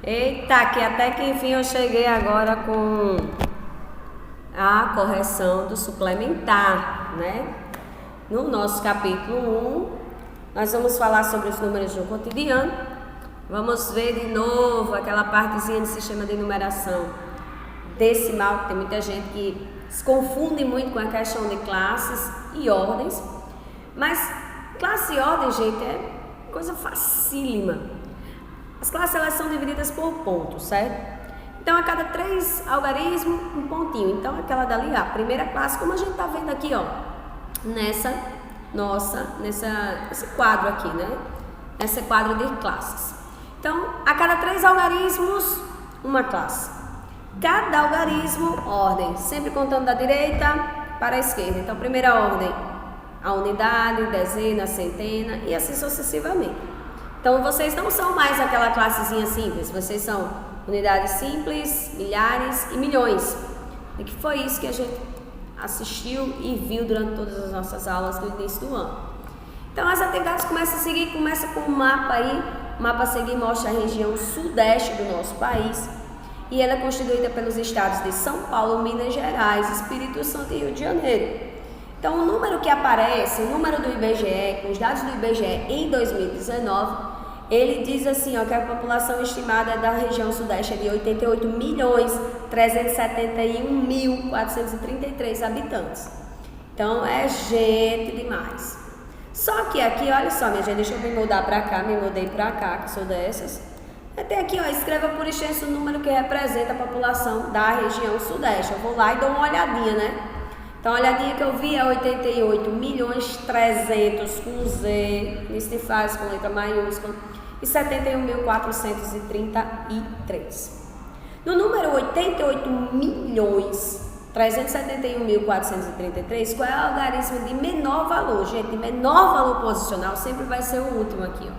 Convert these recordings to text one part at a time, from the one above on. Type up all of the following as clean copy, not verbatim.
Eita, que até que enfim eu cheguei agora com a correção do suplementar, né? No nosso capítulo 1, nós vamos falar sobre os números no cotidiano. Vamos ver de novo aquela partezinha de sistema de numeração decimal, que tem muita gente que se confunde muito com a questão de classes e ordens. Mas classe e ordem, gente, é coisa facílima. As classes elas são divididas por pontos, certo? Então, a cada 3 algarismos, um pontinho. Então, aquela dali, a primeira classe, como a gente está vendo aqui, ó, nesse quadro aqui, né? Nesse quadro de classes. Então, a cada 3 algarismos, uma classe. Cada algarismo, ordem, sempre contando da direita para a esquerda. Então, primeira ordem, a unidade, dezena, centena e assim sucessivamente. Então, vocês não são mais aquela classezinha simples, vocês são unidades simples, milhares e milhões. E que foi isso que a gente assistiu e viu durante todas as nossas aulas do início do ano. Então, as atividades começa com um mapa aí. O mapa a seguir mostra a região sudeste do nosso país. E ela é constituída pelos estados de São Paulo, Minas Gerais, Espírito Santo e Rio de Janeiro. Então, o número que aparece, o número do IBGE, com os dados do IBGE em 2019, ele diz assim, ó, que a população estimada da região sudeste é de 88.371.433 habitantes. Então, é gente demais. Só que aqui, olha só, minha gente, deixa eu me mudar para cá, me mudei para cá, que sou dessas. Até aqui, ó, escreva por extenso o número que representa a população da região sudeste. Eu vou lá e dou uma olhadinha, né? Então, a olhadinha que eu vi é 88.300.000 com Z, isso de fase com letra maiúscula, e 71.433. No número 88.371.433, qual é o algarismo de menor valor? Gente, de menor valor posicional sempre vai ser o último aqui, ó.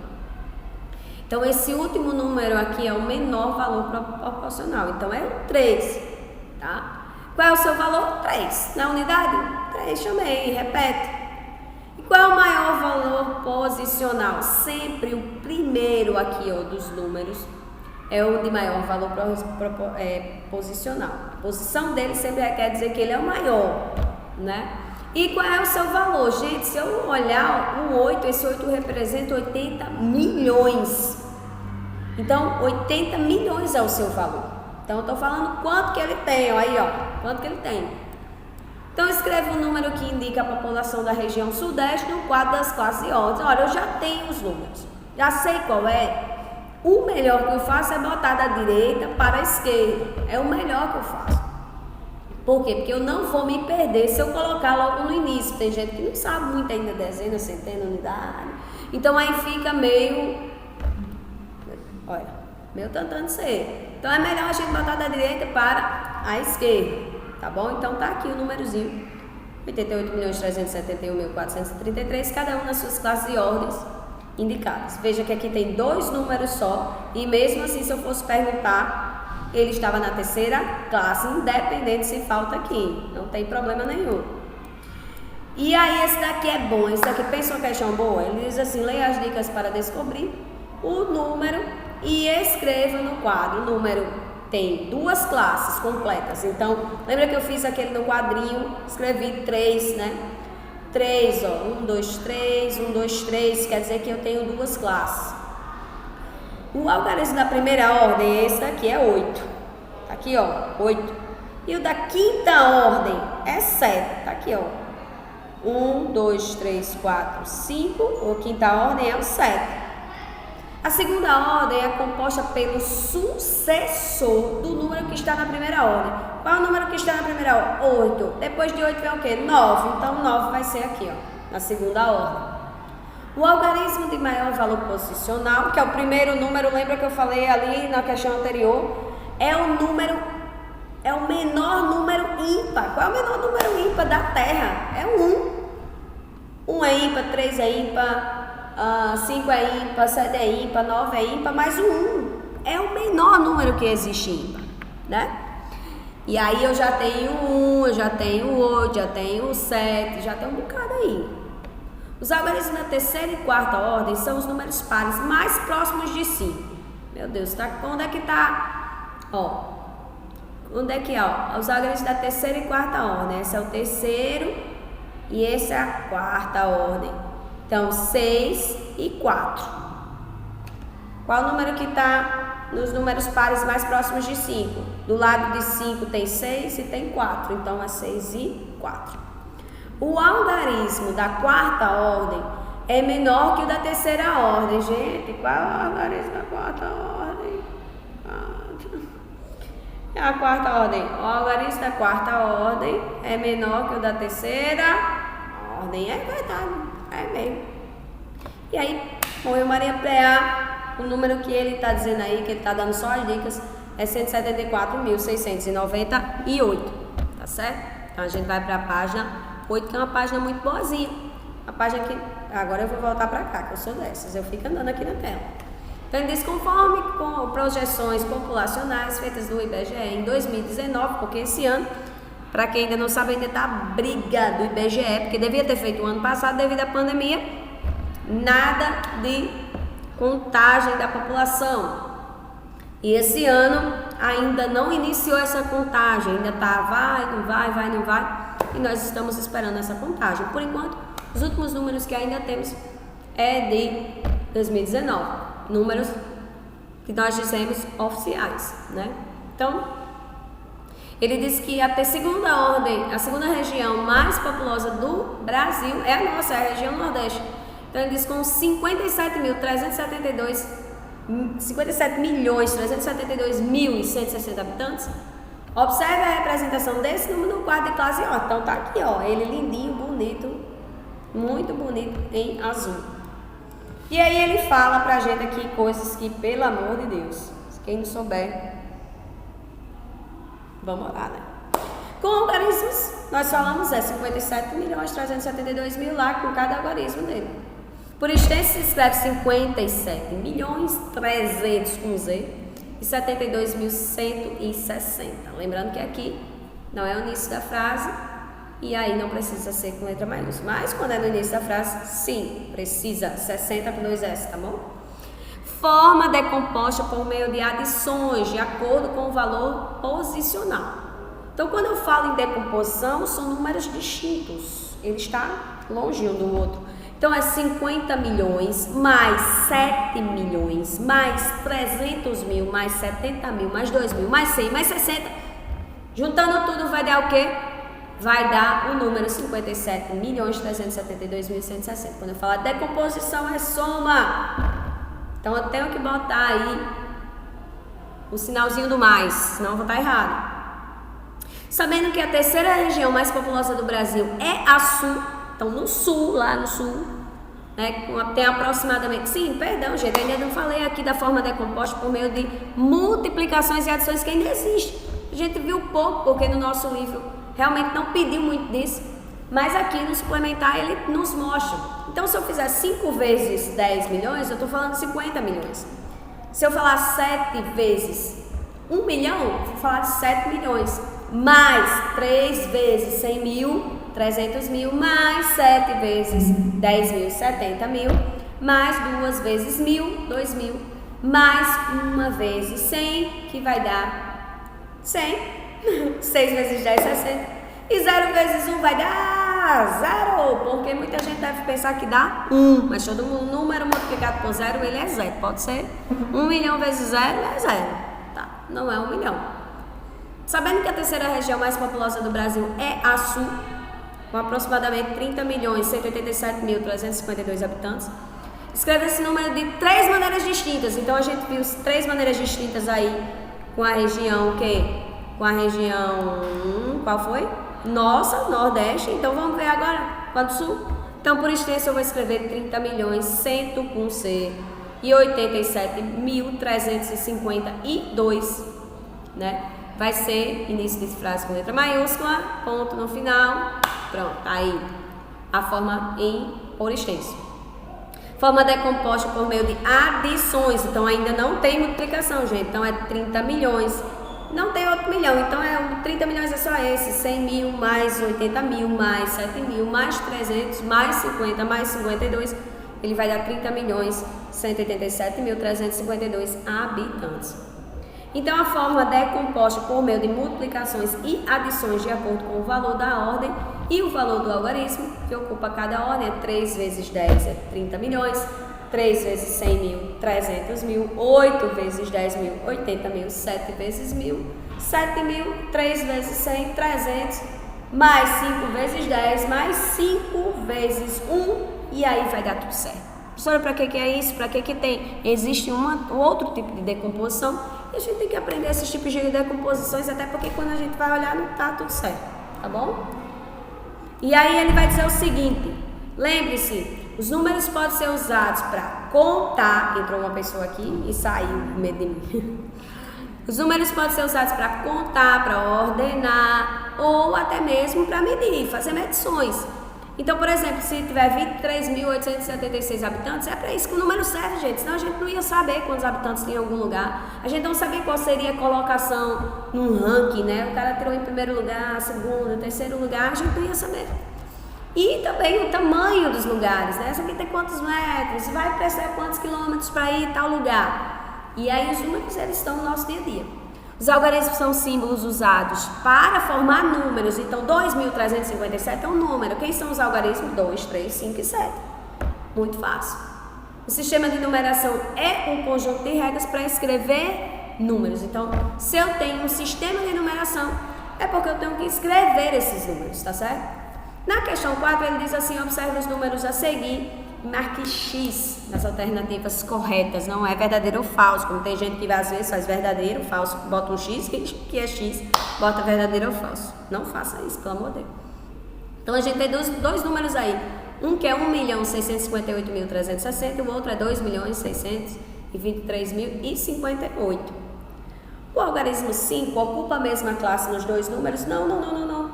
Então, esse último número aqui é o menor valor proporcional. Então, é o 3, tá? Qual é o seu valor? 3. Na unidade? 3, chamei, repete. E qual é o maior valor posicional? Sempre o primeiro aqui, ó, dos números é o de maior valor posicional. A posição dele sempre quer dizer que ele é o maior, né? E qual é o seu valor? Gente, se eu olhar o 8, esse 8 representa 80 milhões. Então, 80 milhões é o seu valor. Então, eu estou falando quanto que ele tem, ó, aí, ó, quanto que ele tem. Então, escreva o número que indica a população da região sudeste no quadro das classes e ordens. Olha, eu já tenho os números, já sei qual é. O melhor que eu faço é botar da direita para a esquerda. É o melhor que eu faço. Por quê? Porque eu não vou me perder se eu colocar logo no início. Tem gente que não sabe muito ainda dezena, centena, unidade. Então aí fica meio, olha, meio tentando ser. Então é melhor a gente botar da direita para a esquerda, tá bom? Então tá aqui o númerozinho, 88.371.433, cada um nas suas classes e ordens indicadas. Veja que aqui tem 2 números só, e mesmo assim, se eu fosse perguntar, ele estava na terceira classe, independente se falta aqui, não tem problema nenhum. E aí, esse daqui é bom, esse daqui, pensa uma questão boa, ele diz assim, leia as dicas para descobrir o número e escreva no quadro. O número tem 2 classes completas, então, lembra que eu fiz aquele no quadrinho, escrevi 3, né? 3, ó, 1, 2, 3, 1, 2, 3, quer dizer que eu tenho 2 classes. O algarismo da primeira ordem, esse daqui é 8. Tá aqui, ó, 8. E o da quinta ordem é 7. Tá aqui, ó. 1, 2, 3, 4, 5. A quinta ordem é o 7. A segunda ordem é composta pelo sucessor do número que está na primeira ordem. Qual é o número que está na primeira ordem? 8. Depois de 8 vem o quê? 9. Então, 9 vai ser aqui, ó, na segunda ordem. O algarismo de maior valor posicional, que é o primeiro número, lembra que eu falei ali na questão anterior, é o menor número ímpar. Qual é o menor número ímpar da Terra? É o 1. 1 é ímpar, 3 é ímpar, 5 é ímpar, 7 é ímpar, 9 é ímpar, mas o 1 é o menor número que existe ímpar, né? E aí eu já tenho 1, eu já tenho 8, já tenho 7, já tenho um bocado aí. Os algarismos da terceira e quarta ordem são os números pares mais próximos de 5. Meu Deus, tá, onde é que tá? Ó, onde é que é? Ó, os algarismos da terceira e quarta ordem. Esse é o terceiro e esse é a quarta ordem. Então, 6 e 4. Qual o número que está nos números pares mais próximos de 5? Do lado de 5 tem 6 e tem 4. Então, é 6 e 4. O algarismo da quarta ordem é menor que o da terceira ordem. Gente, qual é o algarismo da quarta ordem? É a quarta ordem. O algarismo da quarta ordem é menor que o da terceira ordem. É verdade. É mesmo. E aí, morreu Maria Preá, o número que ele está dizendo aí, que ele está dando só as dicas, é 174.698, tá certo? Então a gente vai para a página 8, que é uma página muito boazinha. A página que... Agora eu vou voltar para cá, que eu sou dessas, eu fico andando aqui na tela. Então ele diz, conforme com projeções populacionais feitas do IBGE em 2019, porque esse ano, para quem ainda não sabe, ainda está a briga do IBGE, porque devia ter feito o ano passado devido à pandemia, nada de contagem da população. E esse ano ainda não iniciou essa contagem, ainda está vai, não vai, e nós estamos esperando essa contagem. Por enquanto, os últimos números que ainda temos é de 2019, números que nós dizemos oficiais, né? Então, ele diz que a segunda ordem, a segunda região mais populosa do Brasil é a nossa, é a região Nordeste. Então ele diz com 57.372.160 habitantes. Observe a representação desse número no quadro de classe O. Então tá aqui, ó, ele lindinho, bonito, muito bonito em azul. E aí ele fala pra gente aqui coisas que, pelo amor de Deus, quem não souber, vamos orar, né? Com algarismos, nós falamos 57.372.000 lá com cada algarismo dele. Por extenso se escreve 57.300.000 com Z e 72.160. Lembrando que aqui não é o início da frase e aí não precisa ser com letra maiúscula. Mas quando é no início da frase, sim, precisa 60 com 2S, tá bom? Forma decomposta por meio de adições de acordo com o valor posicional. Então, quando eu falo em decomposição, são números distintos. Ele está longe um do outro. Então, é 50 milhões, mais 7 milhões, mais 300 mil, mais 70 mil, mais 2 mil, mais 100, mais 60. Juntando tudo vai dar o quê? Vai dar o número 57.372.160. Quando eu falar decomposição, é soma. Então, eu tenho que botar aí o sinalzinho do mais, senão eu vou estar errado. Sabendo que a terceira região mais populosa do Brasil é a Sul, então no Sul, lá no Sul, né, tem aproximadamente... Sim, perdão, gente, eu ainda não falei aqui da forma decomposta por meio de multiplicações e adições que ainda existe. A gente viu pouco, porque no nosso livro realmente não pediu muito disso, mas aqui no suplementar ele nos mostra. Então, se eu fizer 5 vezes 10 milhões, eu estou falando 50 milhões. Se eu falar 7 vezes 1 milhão, eu vou falar de 7 milhões. Mais 3 vezes 100 mil, 300 mil, mais 7 vezes 10 mil, 70 mil, mais 2 vezes 1.000, 2 mil, mais 1 vezes 100, que vai dar 100, 6 vezes 10, 60, e 0 vezes 1 vai dar 0, porque muita gente deve pensar que dá 1, mas todo número multiplicado por 0, ele é 0, pode ser 1 milhão vezes 0 é 0, tá? Não é 1 milhão. Sabendo que a terceira região mais populosa do Brasil é a Sul, com aproximadamente 30.187.352 habitantes, escreve esse número de 3 maneiras distintas. Então a gente viu 3 maneiras distintas aí com a região que? Com a região, qual foi? Nossa, Nordeste. Então vamos ver agora com a do Sul. Então por extenso eu vou escrever 30.100 com C e 87.352, né? Vai ser início de frase com letra maiúscula, ponto no final, pronto, tá aí a forma em por extenso. Forma decomposta por meio de adições, então ainda não tem multiplicação, gente, então é 30 milhões, não tem outro milhão, então 30 milhões é só esse, 100 mil, mais 80 mil, mais 7 mil, mais 300, mais 50, mais 52, ele vai dar 30 milhões, 187.352 habitantes. Então, a fórmula é composta por meio de multiplicações e adições de acordo com o valor da ordem e o valor do algarismo, que ocupa cada ordem. 3 vezes 10 é 30 milhões, 3 vezes 100 mil, 300 mil, 8 vezes 10 mil, 80 mil, 7 vezes 1000, 7 mil, 3 vezes 100, 300, mais 5 vezes 10, mais 5 vezes 1, e aí vai dar tudo certo. Professora, para que é isso? Para que tem? Existe um outro tipo de decomposição e a gente tem que aprender esses tipos de decomposições, até porque quando a gente vai olhar não tá tudo certo, tá bom? E aí ele vai dizer o seguinte, lembre-se, os números podem ser usados para contar, entrou uma pessoa aqui e saiu com medo de mim. Os números podem ser usados para contar, para ordenar ou até mesmo para medir, fazer medições. Então, por exemplo, se tiver 23.876 habitantes, é para isso que o número serve, gente. Senão a gente não ia saber quantos habitantes tem em algum lugar. A gente não sabia qual seria a colocação num ranking, né? O cara tirou em primeiro lugar, segundo, terceiro lugar, a gente não ia saber. E também o tamanho dos lugares, né? Essa aqui tem quantos metros, vai precisar quantos quilômetros para ir em tal lugar. E aí os números, eles estão no nosso dia a dia. Os algarismos são símbolos usados para formar números. Então, 2.357 é um número. Quem são os algarismos? 2, 3, 5 e 7. Muito fácil. O sistema de numeração é um conjunto de regras para escrever números. Então, se eu tenho um sistema de numeração, é porque eu tenho que escrever esses números, tá certo? Na questão 4, ele diz assim, observe os números a seguir. Marque X nas alternativas corretas, não é verdadeiro ou falso, como tem gente que às vezes faz verdadeiro, falso, bota um X, que é X, bota verdadeiro ou falso. Não faça isso, pelo amor de Deus. Então a gente tem dois números aí, um que é 1.658.360 e o outro é 2.623.058. O algarismo 5 ocupa a mesma classe nos dois números? Não.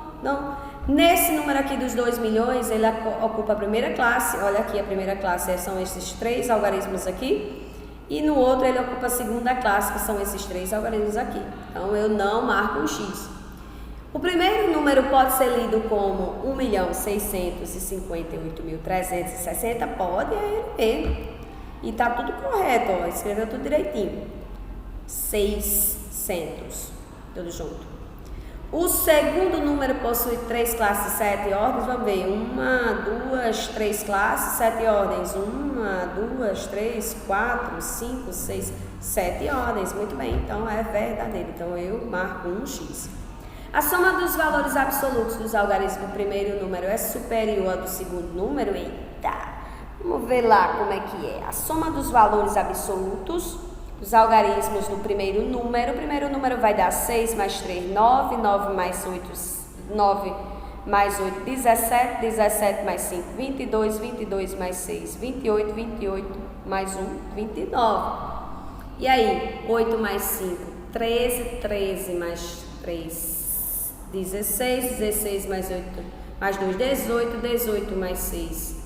Nesse número aqui dos 2 milhões, ele ocupa a primeira classe. Olha aqui, a primeira classe são esses 3 algarismos aqui. E no outro ele ocupa a segunda classe, que são esses 3 algarismos aqui. Então eu não marco um X. O primeiro número pode ser lido como 1.658.360? Pode, é ele mesmo. E tá tudo correto, ó, escreveu tudo direitinho. 600, tudo junto. O segundo número possui 3 classes, 7 ordens. Vamos ver, 1, 2, 3 classes, 7 ordens. 1, 2, 3, 4, 5, 6, 7 ordens. Muito bem, então é verdadeiro. Então eu marco um X. A soma dos valores absolutos dos algarismos do primeiro número é superior ao do segundo número? Eita! Vamos ver lá como é que é. A soma dos valores absolutos os algarismos do primeiro número. O primeiro número vai dar 6 mais 3, 9, 9 mais 8, 9 mais 8, 17, 17 mais 5, 22, 22 mais 6, 28, 28 mais 1, 29. E aí, 8 mais 5, 13, 13 mais 3, 16, 16 mais 8, mais 2, 18, 18 mais 6,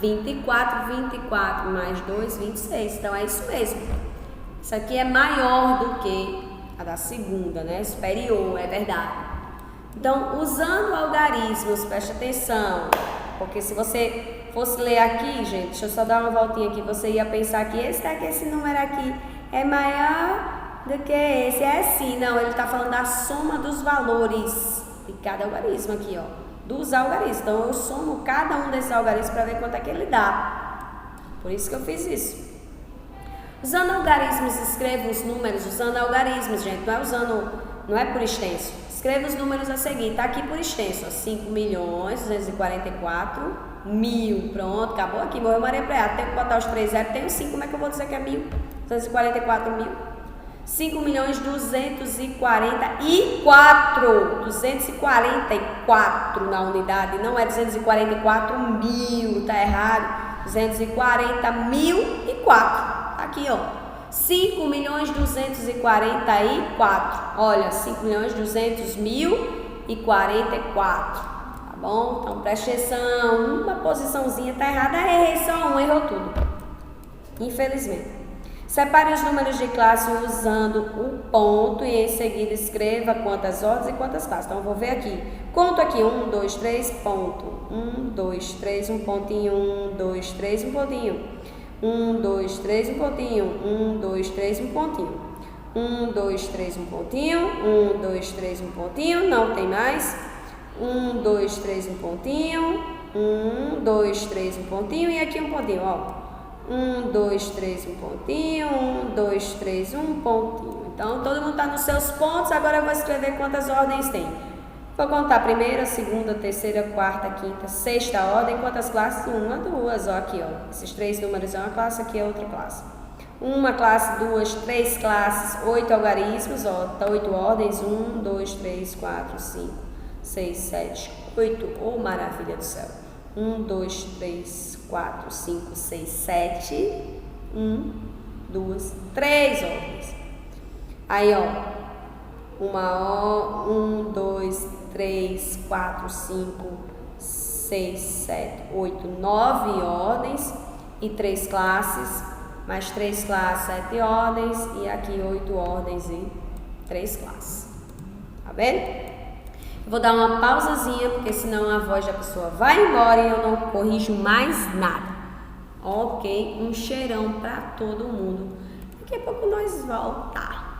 24, 24 mais 2, 26. Então é isso mesmo. Isso aqui é maior do que a da segunda, né? Superior, é verdade. Então, usando algarismos, preste atenção, porque se você fosse ler aqui, gente, deixa eu só dar uma voltinha aqui, você ia pensar que esse número aqui é maior do que esse. É sim, não, ele está falando da soma dos valores de cada algarismo aqui, ó, dos algarismos. Então, eu somo cada um desses algarismos para ver quanto é que ele dá. Por isso que eu fiz isso. Usando algarismos, escreva os números, usando algarismos, gente, não é por extenso. Escreva os números a seguir, tá aqui por extenso, ó, 5.244.000, pronto, acabou aqui, morreu Maria Preata, tenho que botar os 3 zeros, tenho 5, como é que eu vou dizer que é 1.244.000? 5.244 na unidade, não é 244.000, tá errado, 240.004. Aqui, ó, 5.244.000, olha, 5.200.044, tá bom? Então, preste atenção, uma posiçãozinha tá errada, errei só um, errou tudo, infelizmente. Separe os números de classe usando o ponto e em seguida escreva quantas ordens e quantas classes. Então, eu vou ver aqui, conto aqui, 1, 2, 3, ponto, 1, 2, 3, um pontinho, 1, 2, 3, um pontinho. 1, 2, 3, um pontinho. 1, 2, 3, um pontinho. 1, 2, 3, um pontinho. 1, 2, 3, um pontinho. Não tem mais. 1, 2, 3, um pontinho. 1, 2, 3, um pontinho. E aqui um pontinho, ó. 1, 2, 3, um pontinho. 1, 2, 3, um pontinho. Então, todo mundo está nos seus pontos. Agora eu vou escrever quantas ordens tem. Vou contar a primeira, segunda, terceira, quarta, quinta, sexta ordem. Quantas classes? Uma, duas. Ó, aqui, ó. Esses 3 números é uma classe, aqui é outra classe. Uma classe, 2, 3 classes, 8 algarismos, ó. Tá 8 ordens. 1, 2, 3, 4, 5, 6, 7, 8. Oh, maravilha do céu. 1, 2, 3, 4, 5, 6, 7. 1, 2, 3 ordens. Aí, ó. 1, 2, 3, 4, 5, 6, 7, 8, 9 ordens e 3 classes, mais 3 classes, 7 ordens e aqui 8 ordens e 3 classes. Tá vendo? Eu vou dar uma pausazinha porque senão a voz da pessoa vai embora e eu não corrijo mais nada. Ok? Um cheirão para todo mundo. Daqui a pouco nós voltamos.